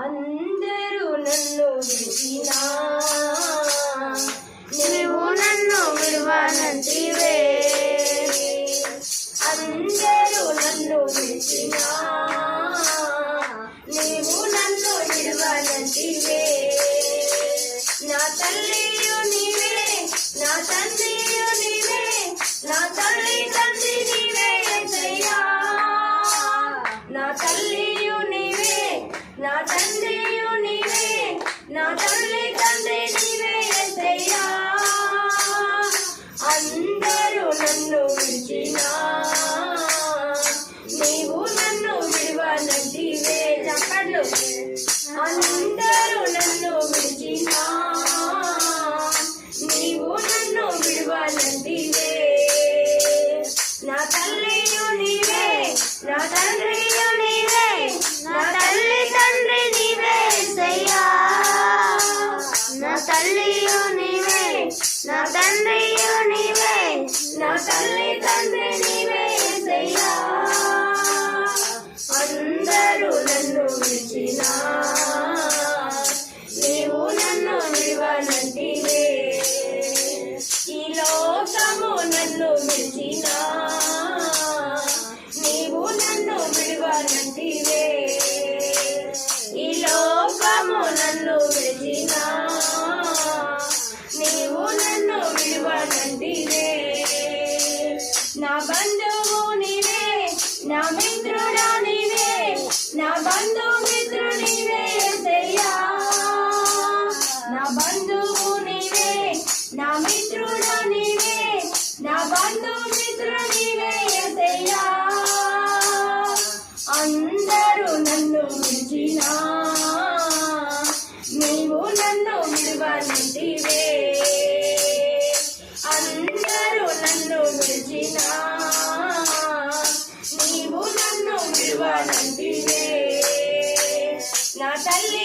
అందరూ నన్ను విడిచినా నీవు నన్ను విడువనంటివే. అందరూ నన్ను విడిచినా నీవు నన్ను విడువనంటివే. నా తల్లియు నీవే, నా తండ్రియు నీవే, నా తల్లి తండ్రి నీవే యేసయ్యా. నా తల్లియు నీవే, నా తండ్రియు నీవే, నా తల్లి తండ్రి నీవే యేసయ్యా. అందరూ నన్ను విడిచినా నీవు నన్ను విడువనంటివే. చెప్పండి. అందరూ నన్ను విడిచినా నీవు నన్ను విడువనంటివే. నా తల్లియు నీవే, నా తండ్రియు నీవే, నా తల్లి తండ్రి నీవే యేసయ్యా. నా తల్లియు నీవే, నా తండ్రియు నీవే, నా తల్లి తండ్రి నీవే యేసయ్యా. అందరూ నన్ను విడిచినా నీవు నన్ను విడువనంటివే. ఈ లోకము నన్ను విడిచినా నీవు నన్ను విడువనంటివే. ఈ లోకము నన్ను విడిచినా నీవు నన్ను విడువనంటివే. నా బంధువు నీవే, నా మిత్రుడా నీవే, నా బంధు మిత్రుడు నీవే యేసయ్యా. నా బంధువు నీవే, నా మిత్రుడా నీవే, నా బంధు మిత్రుడు నీవే యేసయ్యా. అందరూ నన్ను విడిచినా నీవు నన్ను విడువనంటివే. అందరూ నన్ను విడిచినా నీవు నన్ను విడువనంటివే. నా తల్లి